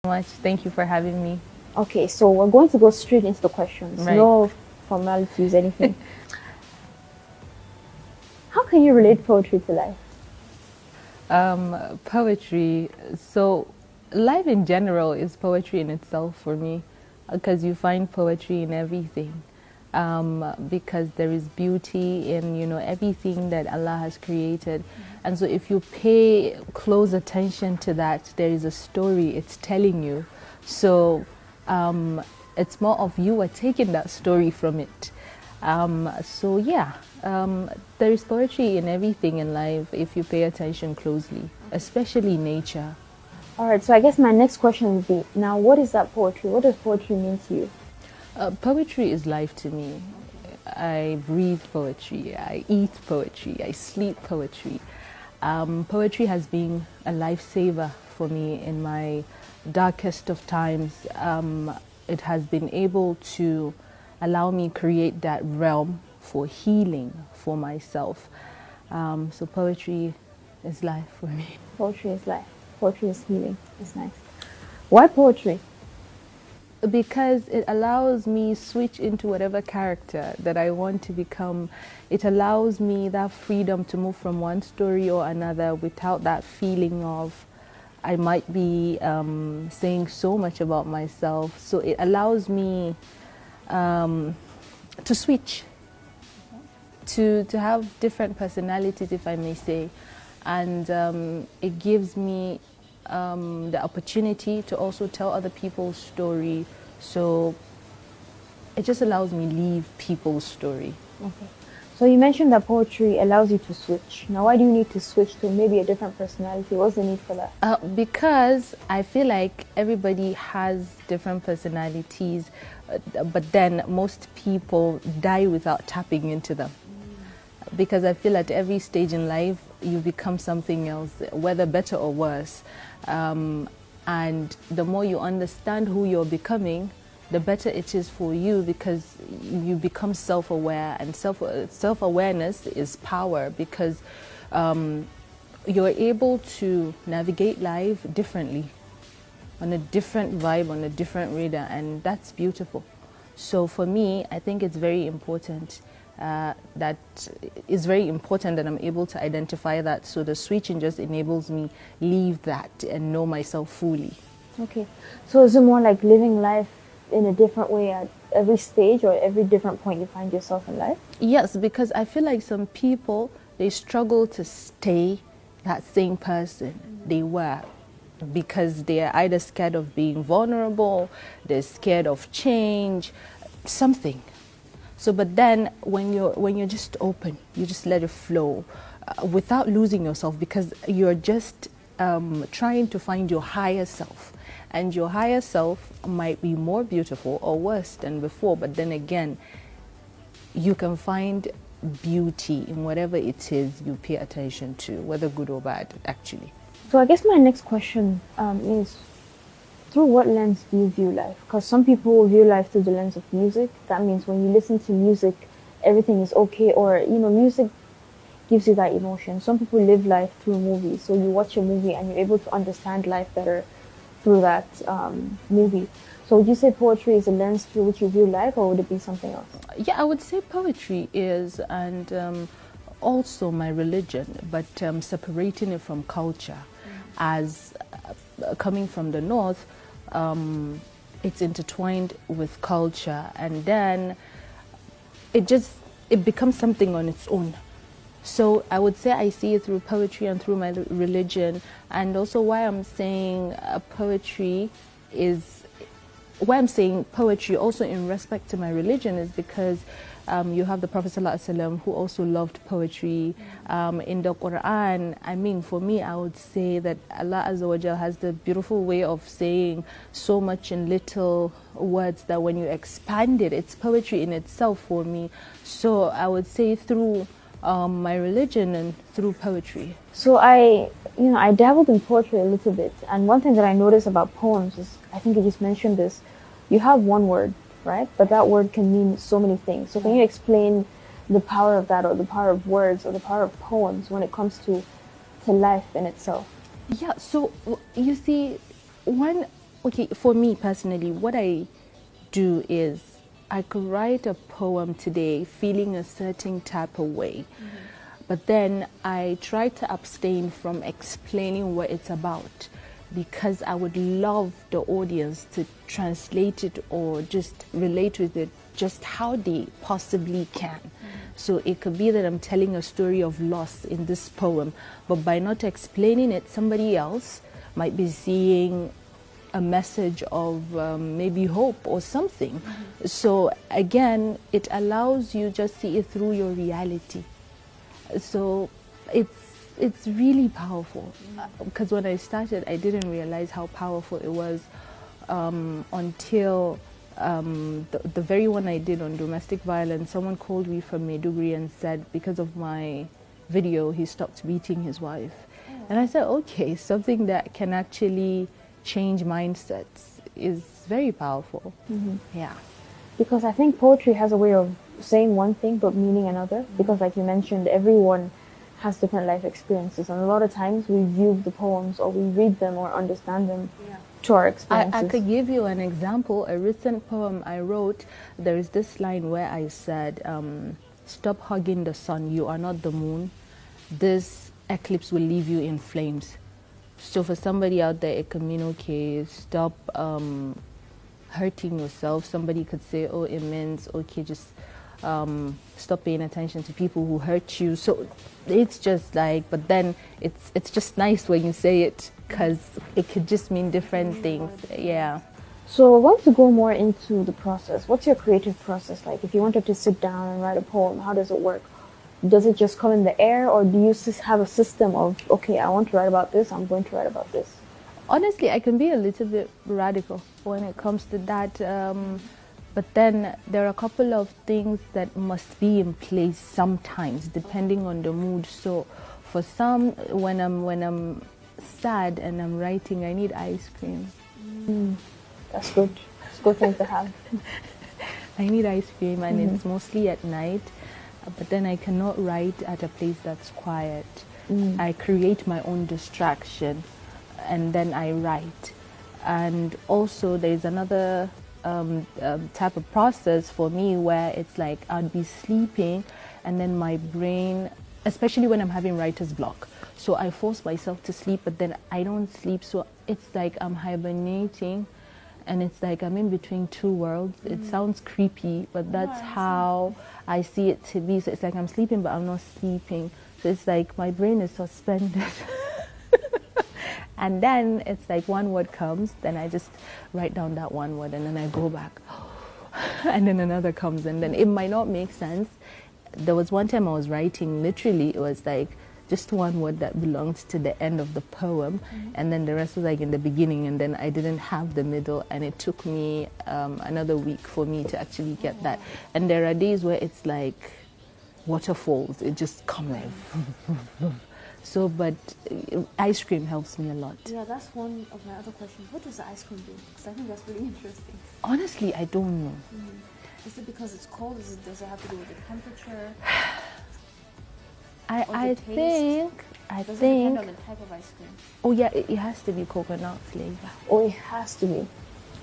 Much. Thank you for having me. Okay, so we're going to go straight into the questions. Right. No formalities, anything. How can you relate poetry to life? Poetry. So, life in general is poetry in itself for me, because you find poetry in everything. Because there is beauty in everything that Allah has created, and so if you pay close attention to that, there is a story it's telling you. So, it's more of you are taking that story from it. So yeah, there is poetry in everything in life if you pay attention closely, especially nature. All right, so I guess my next question would be now, what is that poetry? What does poetry mean to you? Poetry is life to me. I breathe poetry, I eat poetry, I sleep poetry. Poetry has been a lifesaver for me in my darkest of times. It has been able to allow me create that realm for healing for myself. So poetry is life for me. Poetry is life. Poetry is healing. It's nice. Why poetry? Because it allows me switch into whatever character that I want to become. It allows me that freedom to move from one story or another without that feeling of I might be saying so much about myself. So it allows me to switch, to have different personalities, if I may say, and it gives me the opportunity to also tell other people's story. So it just allows me live people's story. Okay. So you mentioned that poetry allows you to switch. Now, why do you need to switch to maybe a different personality? What's the need for that? Because I feel like everybody has different personalities, but then most people die without tapping into them. Because I feel at every stage in life, you become something else, whether better or worse. And the more you understand who you're becoming, the better it is for you, because you become self-aware, and self-awareness is power, because you're able to navigate life differently, on a different vibe, on a different radar, and that's beautiful. So for me, I think it's very important. That is very important that I'm able to identify that. So the switching just enables me leave that and know myself fully. Okay. So is it more like living life in a different way at every stage or every different point you find yourself in life? Yes, because I feel like some people, they struggle to stay that same person they were, because they are either scared of being vulnerable, they're scared of change, something. So, but then when you're just open, you just let it flow, without losing yourself, because you're just trying to find your higher self, and your higher self might be more beautiful or worse than before. But then again, you can find beauty in whatever it is you pay attention to, whether good or bad, actually. So I guess my next question is, through what lens do you view life? Because some people view life through the lens of music. That means when you listen to music, everything is okay, or music gives you that emotion. Some people live life through movies, so you watch a movie and you're able to understand life better through that movie. So would you say poetry is a lens through which you view life, or would it be something else? Yeah, I would say poetry is, and also my religion, but separating it from culture. As coming from the north, it's intertwined with culture, and then it becomes something on its own. So I would say I see it through poetry and through my religion, and also why I'm saying poetry also in respect to my religion is because you have the Prophet ﷺ who also loved poetry. In the Quran, I mean, for me, I would say that Allah Azza wa Jal has the beautiful way of saying so much in little words that when you expand it, it's poetry in itself for me. So I would say through my religion and through poetry. So I dabbled in poetry a little bit, and one thing that I noticed about poems is, I think you just mentioned this, you have one word, right? But that word can mean so many things. So can you explain the power of that, or the power of words, or the power of poems when it comes to life in itself? Yeah, so you see, when Okay, for me personally, what I do is I could write a poem today feeling a certain type of way, but then I try to abstain from explaining what it's about because I would love the audience to translate it or just relate with it just how they possibly can. So it could be that I'm telling a story of loss in this poem, but by not explaining it, somebody else might be seeing a message of maybe hope or something. So again, it allows you just see it through your reality. So it's really powerful because when I started, I didn't realize how powerful it was until the very one I did on domestic violence. Someone called me from Maiduguri and said because of my video, he stopped beating his wife. And I said, okay, something that can actually change mindsets is very powerful. Yeah. Because I think poetry has a way of saying one thing but meaning another. Because like you mentioned, everyone has different life experiences, and a lot of times we view the poems or we read them or understand them to our experiences. I could give you an example. A recent poem I wrote, there is this line where I said, stop hugging the sun, you are not the moon. This eclipse will leave you in flames. So for somebody out there, it could mean, okay, stop hurting yourself. Somebody could say, oh, it means, okay, just stop paying attention to people who hurt you. So it's just like, but then it's just nice when you say it because it could just mean different things. Yeah. So I want to go more into the process. What's your creative process like? If you wanted to sit down and write a poem, how does it work? Does it just come in the air, or do you have a system of, okay, I want to write about this, I'm going to write about this? Honestly, I can be a little bit radical when it comes to that. But then there are a couple of things that must be in place sometimes, depending on the mood. So for some, when I'm sad and I'm writing, I need ice cream. That's good. It's a good thing to have. I need ice cream, and it's mostly at night. But then I cannot write at a place that's quiet. I create my own distraction, and then I write. And also there's another type of process for me where it's like I'd be sleeping and then my brain, especially when I'm having writer's block, so I force myself to sleep, but then I don't sleep, so it's like I'm hibernating and it's like I'm in between two worlds. It sounds creepy, but that's how I see it to be. So it's like I'm sleeping but I'm not sleeping, so it's like my brain is suspended. And then it's like one word comes, then I just write down that one word and then I go back. And then another comes, and then it might not make sense. There was one time I was writing, literally it was like just one word that belonged to the end of the poem, and then the rest was like in the beginning, and then I didn't have the middle, and it took me another week for me to actually get that. And there are days where it's like waterfalls, it just comes like so, but ice cream helps me a lot. Yeah, that's one of my other questions. What does the ice cream do? Because I think that's really interesting. Honestly, I don't know. Is it because it's cold? Does it have to do with the temperature? I think Does it depend on the type of ice cream? oh yeah, it has to be coconut flavor. Oh, it has to be.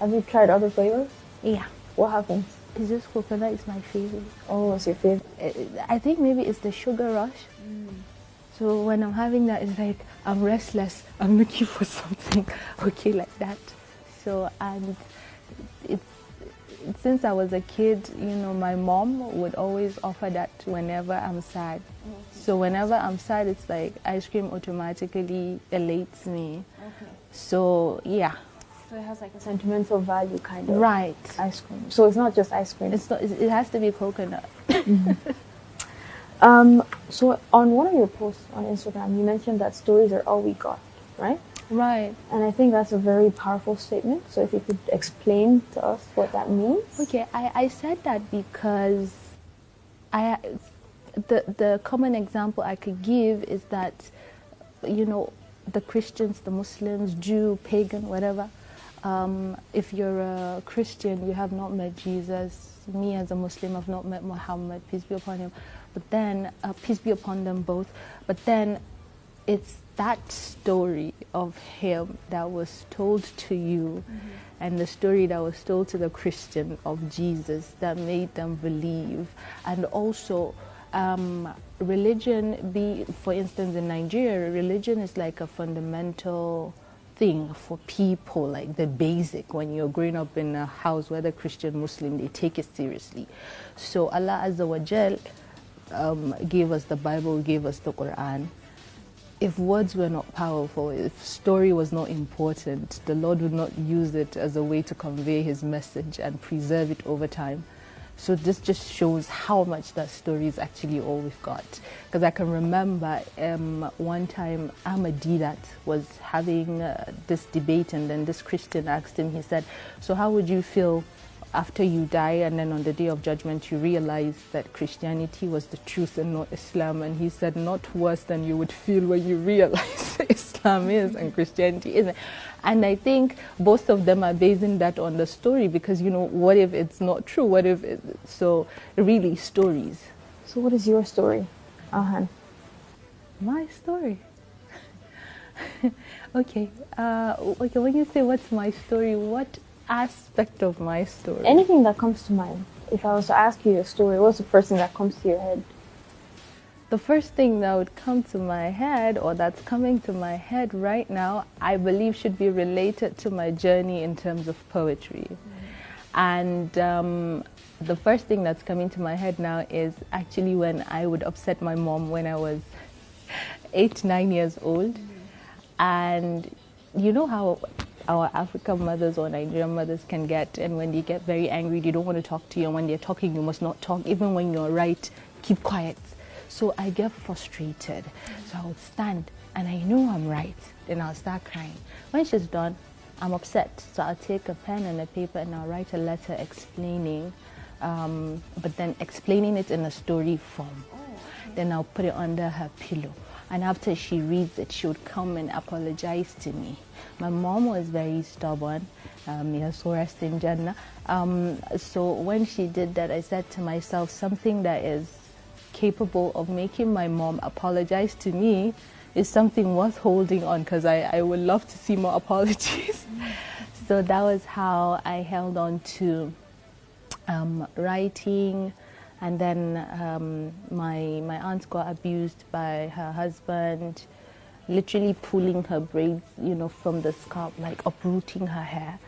Have you tried other flavors? Yeah, What happens? it's just coconut is my favorite. Oh, what's your favorite? I think maybe it's the sugar rush. So when I'm having that, it's like I'm restless. I'm looking for something okay like that. So, and it's since I was a kid, you know, my mom would always offer that whenever I'm sad. So whenever I'm sad, it's like ice cream automatically elates me. Okay. So yeah, So it has like a sentimental value kind of. right. Ice cream. So it's not just ice cream. It's not. It has to be coconut. So on one of your posts on Instagram, you mentioned that stories are all we got, right? Right. And I think that's a very powerful statement. So if you could explain to us what that means. Okay, I said that because the common example I could give is that, you know, the Christians, the Muslims, Jew, pagan, whatever. If you're a Christian, you have not met Jesus. Me as a Muslim, I've not met Muhammad, peace be upon him. But then, peace be upon them both. But then, it's that story of him that was told to you, and the story that was told to the Christian of Jesus that made them believe. And also religion, for instance, in Nigeria, religion is like a fundamental thing for people, like the basic. When you're growing up in a house, whether Christian, Muslim, they take it seriously. So Allah Azza wa Jal gave us the Bible, gave us the Quran. If words were not powerful, if story was not important, the Lord would not use it as a way to convey his message and preserve it over time. So this just shows how much that story is actually all we've got. Because I can remember one time Ahmad Didat was having this debate, and then this Christian asked him, he said, so how would you feel after you die and then on the day of judgment you realize that Christianity was the truth and not Islam? And he said, not worse than you would feel when you realize Islam is and Christianity isn't. And I think both of them are basing that on the story, because, you know, what if it's not true? What if so really stories. So what is your story, Ahan? My story? Okay, when you say what's my story, what aspect of my story? Anything that comes to mind. If I was to ask you your story, what's the first thing that comes to your head? The first thing that would come to my head, or that's coming to my head right now, I believe should be related to my journey in terms of poetry. And the first thing that's coming to my head now is actually when I would upset my mom when I was 8, 9 years old. And you know how our African mothers or Nigerian mothers can get, and when they get very angry, they don't want to talk to you, and when they're talking, you must not talk. Even when you're right, keep quiet. So I get frustrated. So I would stand, and I know I'm right. Then I'll start crying. When she's done, I'm upset. So I'll take a pen and a paper, and I'll write a letter explaining, but then explaining it in a story form. Then I'll put it under her pillow. And after she reads it, she would come and apologize to me. My mom was very stubborn. May her soul rest in Jannah. So when she did that, I said to myself, something that is capable of making my mom apologize to me is something worth holding on, because I would love to see more apologies. So that was how I held on to writing. And then my aunt got abused by her husband, literally pulling her braids, you know, from the scalp, like uprooting her hair.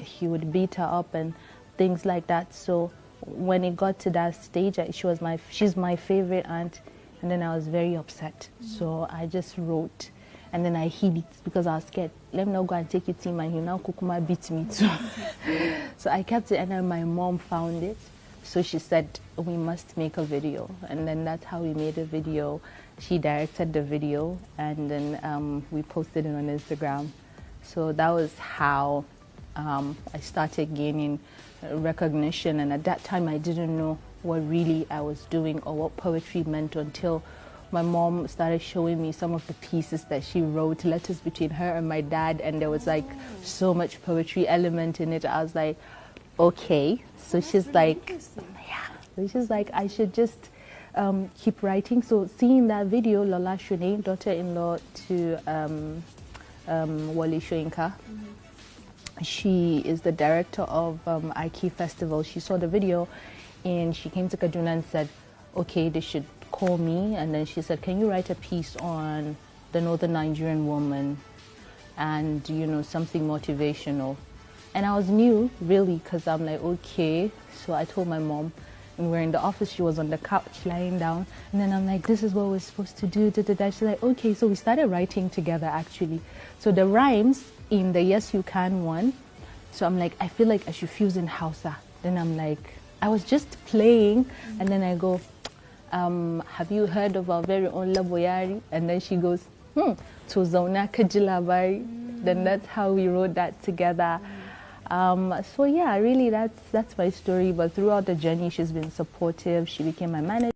He would beat her up and things like that. So when it got to that stage, she's my favorite aunt, and then I was very upset. So I just wrote, and then I hid it because I was scared. Let me not go and take it to him, and he now Kukuma beat me too. So I kept it, and then my mom found it. So she said, we must make a video. And then that's how we made a video. She directed the video, and then we posted it on Instagram. So that was how I started gaining recognition. And at that time, I didn't know what really I was doing or what poetry meant until my mom started showing me some of the pieces that she wrote, letters between her and my dad. And there was like so much poetry element in it. I was like, okay. So she's like, yeah. So she's like, I should just keep writing. So seeing that video, Lola Shune, daughter-in-law to Wale Soyinka, she is the director of Aiki Festival. She saw the video and she came to Kaduna and said, okay, they should call me. And then she said, can you write a piece on the Northern Nigerian woman and, you know, something motivational? And I was new, really, because I'm like, okay. So I told my mom, and we're in the office, she was on the couch lying down. And then I'm like, this is what we're supposed to do. Da, da, da. She's like, okay. So we started writing together, actually. So the rhymes in the Yes You Can one. So I'm like, I feel like I should fuse in Hausa. Then I'm like, I was just playing. And then I go, have you heard of our very own Laboyari? And then she goes, to Zauna Kajilabari. Then that's how we wrote that together. So yeah, really that's my story. But throughout the journey, she's been supportive. She became my manager.